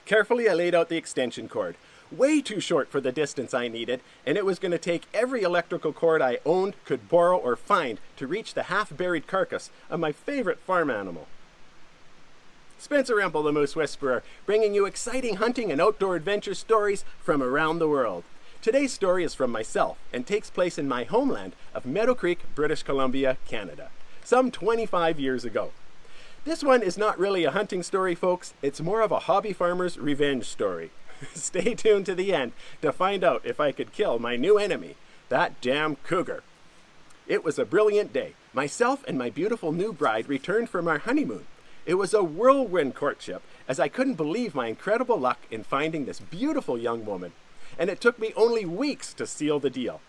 Carefully, I laid out the extension cord. Way too short for the distance I needed, and it was going to take every electrical cord I owned, could borrow, or find to reach the half-buried carcass of my favorite farm animal. Spencer Remple, the Moose Whisperer, bringing you exciting hunting and outdoor adventure stories from around the world. Today's story is from myself and takes place in my homeland of Meadow Creek, British Columbia, Canada, some 25 years ago. This one is not really a hunting story, folks. It's more of a hobby farmer's revenge story. Stay tuned to the end to find out if I could kill my new enemy, that damn cougar. It was a brilliant day. Myself and my beautiful new bride returned from our honeymoon. It was a whirlwind courtship, as I couldn't believe my incredible luck in finding this beautiful young woman. And it took me only weeks to seal the deal.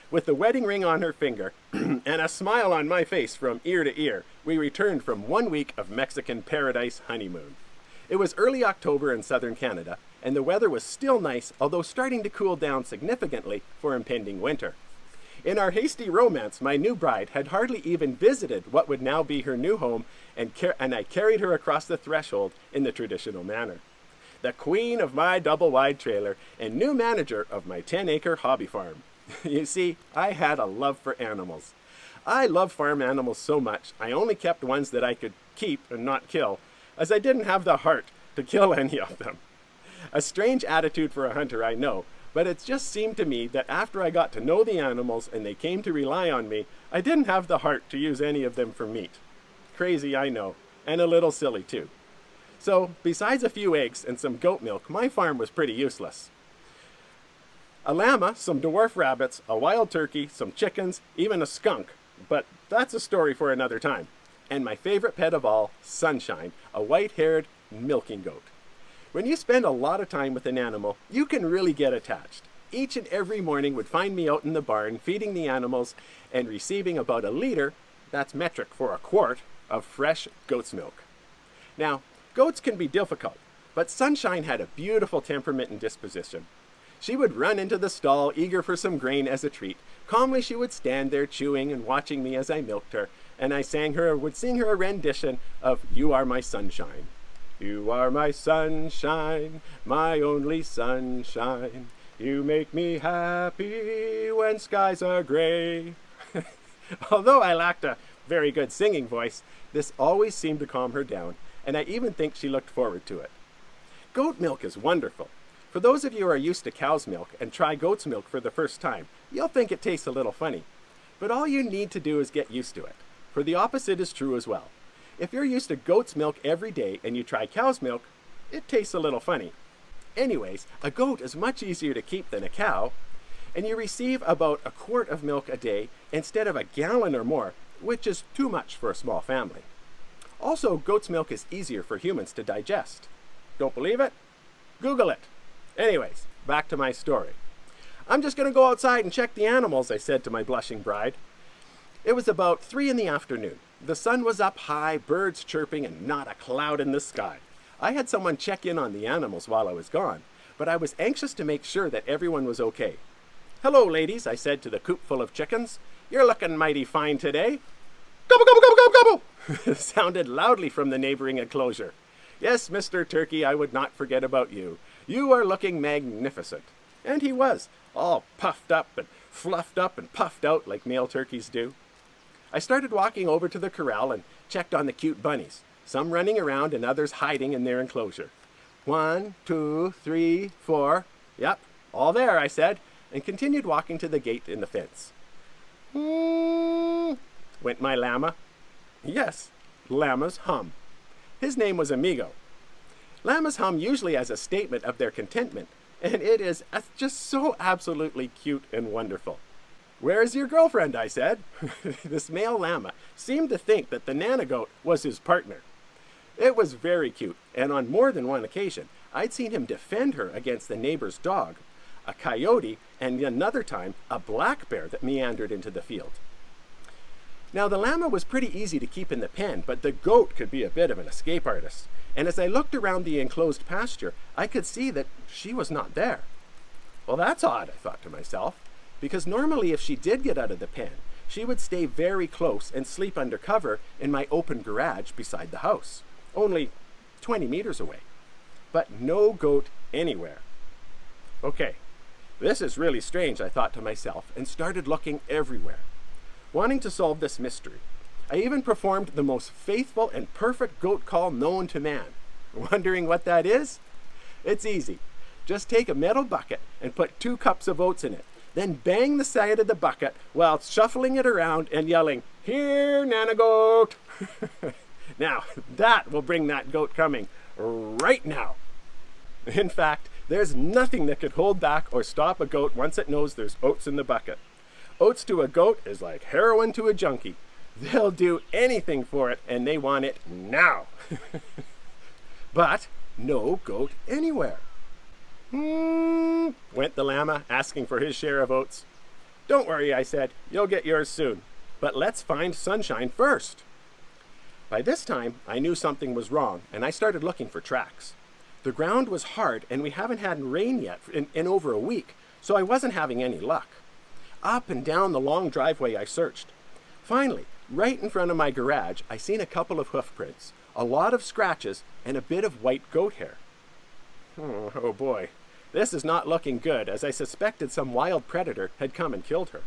With the wedding ring on her finger and a smile on my face from ear to ear, we returned from 1 week of Mexican paradise honeymoon. It was early October in southern Canada, and the weather was still nice, although starting to cool down significantly for impending winter. In our hasty romance, my new bride had hardly even visited what would now be her new home, and I carried her across the threshold in the traditional manner. The queen of my double-wide trailer and new manager of my 10-acre hobby farm. You see, I had a love for animals. I love farm animals so much, I only kept ones that I could keep and not kill, as I didn't have the heart to kill any of them. A strange attitude for a hunter, I know, but it just seemed to me that after I got to know the animals and they came to rely on me, I didn't have the heart to use any of them for meat. Crazy, I know, and a little silly too. So, besides a few eggs and some goat milk, my farm was pretty useless. A llama, some dwarf rabbits, a wild turkey, some chickens, even a skunk, but that's a story for another time. And my favorite pet of all, Sunshine, a white-haired milking goat. When you spend a lot of time with an animal, you can really get attached. Each and every morning would find me out in the barn feeding the animals and receiving about a liter, that's metric for a quart, of fresh goat's milk. Now, goats can be difficult, but Sunshine had a beautiful temperament and disposition. She would run into the stall, eager for some grain as a treat. Calmly she would stand there chewing and watching me as I milked her, and I would sing her a rendition of "You Are My Sunshine." You are my sunshine, my only sunshine. You make me happy when skies are gray. Although I lacked a very good singing voice, this always seemed to calm her down, and I even think she looked forward to it. Goat milk is wonderful. For those of you who are used to cow's milk and try goat's milk for the first time, you'll think it tastes a little funny. But all you need to do is get used to it, for the opposite is true as well. If you're used to goat's milk every day and you try cow's milk, it tastes a little funny. Anyways, a goat is much easier to keep than a cow, and you receive about a quart of milk a day instead of a gallon or more, which is too much for a small family. Also, goat's milk is easier for humans to digest. Don't believe it? Google it. Anyways, back to my story. I'm just going to go outside and check the animals, I said to my blushing bride. It was about 3 in the afternoon. The sun was up high, birds chirping, and not a cloud in the sky. I had someone check in on the animals while I was gone, but I was anxious to make sure that everyone was okay. "Hello, ladies," I said to the coop full of chickens. "You're looking mighty fine today." "Gobble, gobble, gobble, gobble, gobble!" sounded loudly from the neighboring enclosure. "Yes, Mr. Turkey, I would not forget about you. You are looking magnificent." And he was, all puffed up and fluffed up and puffed out like male turkeys do. I started walking over to the corral and checked on the cute bunnies, some running around and others hiding in their enclosure. 1, 2, 3, 4. Yep, all there, I said, and continued walking to the gate in the fence. Went my llama. Yes, llamas hum. His name was Amigo. Llamas hum usually as a statement of their contentment, and it is just so absolutely cute and wonderful. "Where is your girlfriend?" I said. This male llama seemed to think that the Nana goat was his partner. It was very cute, and on more than one occasion, I'd seen him defend her against the neighbor's dog, a coyote, and another time, a black bear that meandered into the field. Now, the llama was pretty easy to keep in the pen, but the goat could be a bit of an escape artist. And as I looked around the enclosed pasture, I could see that she was not there. Well, that's odd, I thought to myself, because normally if she did get out of the pen, she would stay very close and sleep under cover in my open garage beside the house, only 20 meters away. but no goat anywhere. Okay, this is really strange, I thought to myself, and started looking everywhere, wanting to solve this mystery. I even performed the most faithful and perfect goat call known to man. Wondering what that is? It's easy. Just take a metal bucket and put 2 cups of oats in it. Then bang the side of the bucket while shuffling it around and yelling, "Here, Nana Goat!" Now, that will bring that goat coming right now. In fact, there's nothing that could hold back or stop a goat once it knows there's oats in the bucket. Oats to a goat is like heroin to a junkie. They'll do anything for it, and they want it now. But no goat anywhere. Went the llama, asking for his share of oats. "Don't worry," I said. "You'll get yours soon. But let's find Sunshine first." By this time, I knew something was wrong, and I started looking for tracks. The ground was hard, and we haven't had rain yet in over a week, so I wasn't having any luck. Up and down the long driveway I searched. Finally, right in front of my garage, I seen a couple of hoof prints, a lot of scratches, and a bit of white goat hair. Oh boy, this is not looking good, as I suspected some wild predator had come and killed her.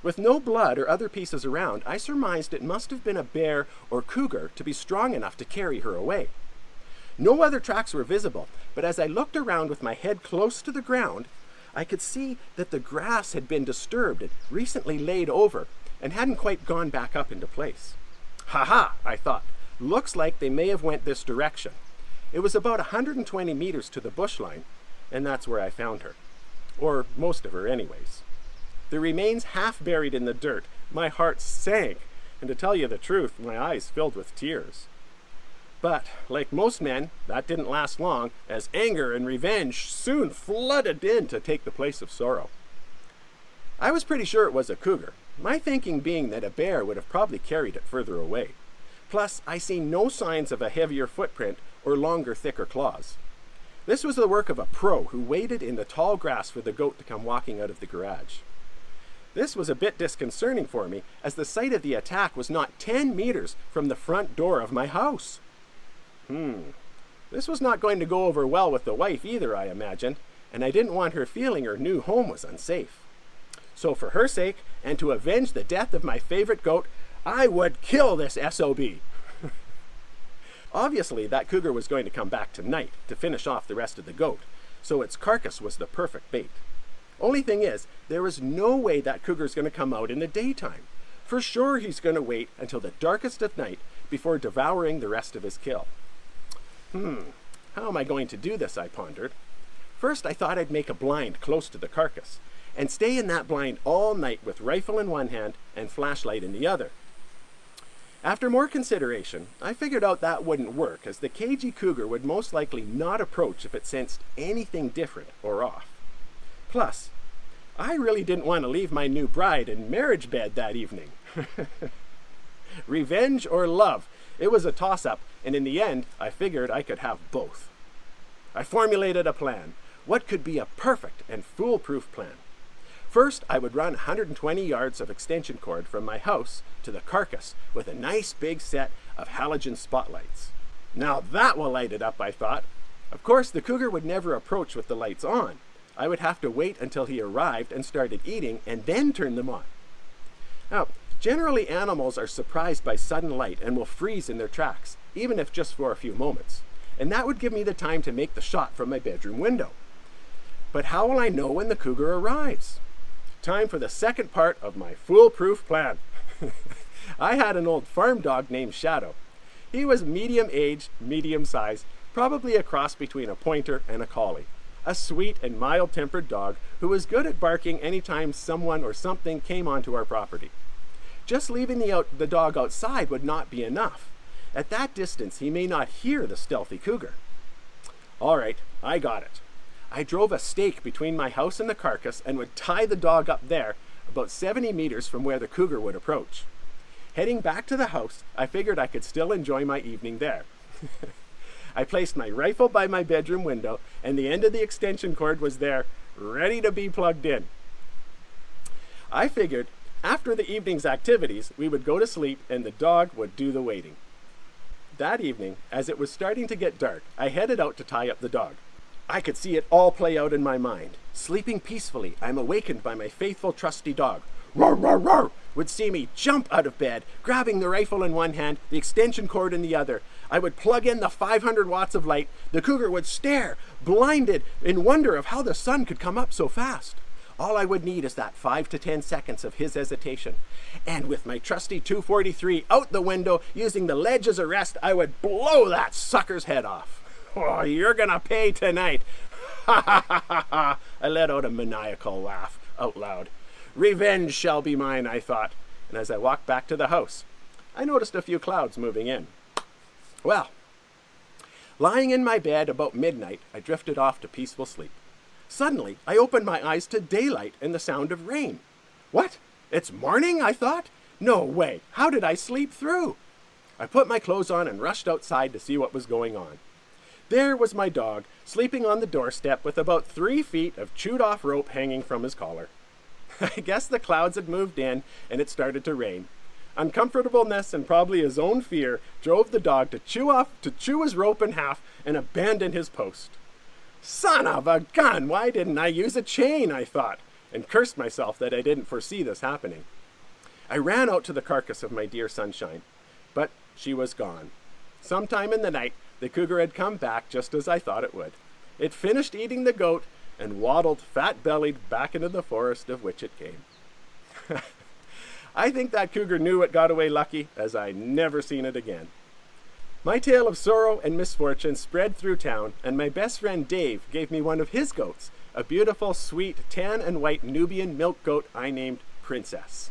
With no blood or other pieces around, I surmised it must have been a bear or cougar to be strong enough to carry her away. No other tracks were visible, but as I looked around with my head close to the ground, I could see that the grass had been disturbed and recently laid over and hadn't quite gone back up into place. "Ha-ha," I thought. "Looks like they may have went this direction." It was about 120 meters to the bush line, and that's where I found her. Or most of her anyways. The remains half buried in the dirt, my heart sank, and to tell you the truth, my eyes filled with tears. But, like most men, that didn't last long, as anger and revenge soon flooded in to take the place of sorrow. I was pretty sure it was a cougar, my thinking being that a bear would have probably carried it further away. Plus, I see no signs of a heavier footprint or longer, thicker claws. This was the work of a pro who waited in the tall grass for the goat to come walking out of the garage. This was a bit disconcerting for me, as the site of the attack was not 10 meters from the front door of my house. This was not going to go over well with the wife either, I imagined, and I didn't want her feeling her new home was unsafe. So for her sake, and to avenge the death of my favorite goat, I would kill this SOB. Obviously, that cougar was going to come back tonight to finish off the rest of the goat, so its carcass was the perfect bait. Only thing is, there is no way that cougar's going to come out in the daytime. For sure he's going to wait until the darkest of night before devouring the rest of his kill. How am I going to do this, I pondered. First, I thought I'd make a blind close to the carcass, and stay in that blind all night with rifle in one hand and flashlight in the other. After more consideration, I figured out that wouldn't work, as the cagey cougar would most likely not approach if it sensed anything different or off. Plus, I really didn't want to leave my new bride in marriage bed that evening. Revenge or love? It was a toss-up, and in the end, I figured I could have both. I formulated a plan. What could be a perfect and foolproof plan? First, I would run 120 yards of extension cord from my house to the carcass with a nice big set of halogen spotlights. Now that will light it up, I thought. Of course, the cougar would never approach with the lights on. I would have to wait until he arrived and started eating and then turn them on. Now, generally animals are surprised by sudden light and will freeze in their tracks, even if just for a few moments. And that would give me the time to make the shot from my bedroom window. But how will I know when the cougar arrives? Time for the second part of my foolproof plan. I had an old farm dog named Shadow. He was medium age, medium size, probably a cross between a pointer and a collie. A sweet and mild-tempered dog who was good at barking anytime someone or something came onto our property. Just leaving the dog outside would not be enough. At that distance, he may not hear the stealthy cougar. All right, I got it. I drove a stake between my house and the carcass and would tie the dog up there, about 70 meters from where the cougar would approach. Heading back to the house, I figured I could still enjoy my evening there. I placed my rifle by my bedroom window, and the end of the extension cord was there, ready to be plugged in. I figured after the evening's activities, we would go to sleep and the dog would do the waiting. That evening, as it was starting to get dark, I headed out to tie up the dog. I could see it all play out in my mind. Sleeping peacefully, I'm awakened by my faithful, trusty dog. Roar, roar, roar! Would see me jump out of bed, grabbing the rifle in one hand, the extension cord in the other. I would plug in the 500 watts of light. The cougar would stare, blinded, in wonder of how the sun could come up so fast. All I would need is that 5 to 10 seconds of his hesitation. And with my trusty 243 out the window, using the ledge as a rest, I would blow that sucker's head off. Oh, you're gonna pay tonight. Ha ha ha ha ha. I let out a maniacal laugh out loud. Revenge shall be mine, I thought. And as I walked back to the house, I noticed a few clouds moving in. Well, lying in my bed about midnight, I drifted off to peaceful sleep. Suddenly, I opened my eyes to daylight and the sound of rain. What? It's morning, I thought? No way. How did I sleep through? I put my clothes on and rushed outside to see what was going on. There was my dog, sleeping on the doorstep with about 3 feet of chewed-off rope hanging from his collar. I guess the clouds had moved in and it started to rain. Uncomfortableness and probably his own fear drove the dog to chew his rope in half and abandon his post. Son of a gun, why didn't I use a chain, I thought, and cursed myself that I didn't foresee this happening. I ran out to the carcass of my dear Sunshine, but she was gone. Sometime in the night, the cougar had come back just as I thought it would. It finished eating the goat and waddled fat-bellied back into the forest of which it came. I think that cougar knew it got away lucky, as I never seen it again. My tale of sorrow and misfortune spread through town, and my best friend Dave gave me one of his goats, a beautiful, sweet, tan and white Nubian milk goat I named Princess.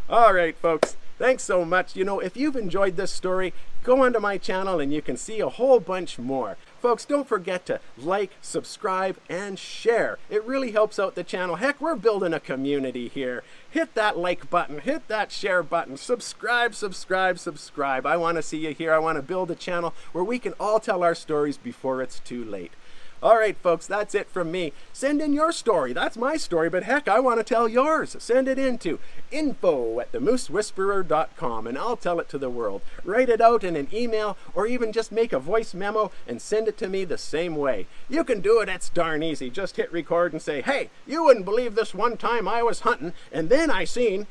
All right, folks, thanks so much. You know, if you've enjoyed this story, go onto my channel and you can see a whole bunch more. Folks, don't forget to like, subscribe, and share. It really helps out the channel. Heck, we're building a community here. Hit that like button, hit that share button, subscribe, subscribe, subscribe. I want to see you here. I want to build a channel where we can all tell our stories before it's too late. All right, folks, that's it from me. Send in your story. That's my story, but heck, I want to tell yours. Send it in to info@themoosewhisperer.com, and I'll tell it to the world. Write it out in an email, or even just make a voice memo and send it to me the same way. You can do it. It's darn easy. Just hit record and say, hey, you wouldn't believe this one time I was hunting, and then I seen.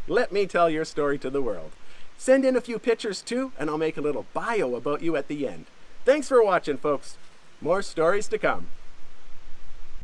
Let me tell your story to the world. Send in a few pictures too, and I'll make a little bio about you at the end. Thanks for watching, folks. More stories to come.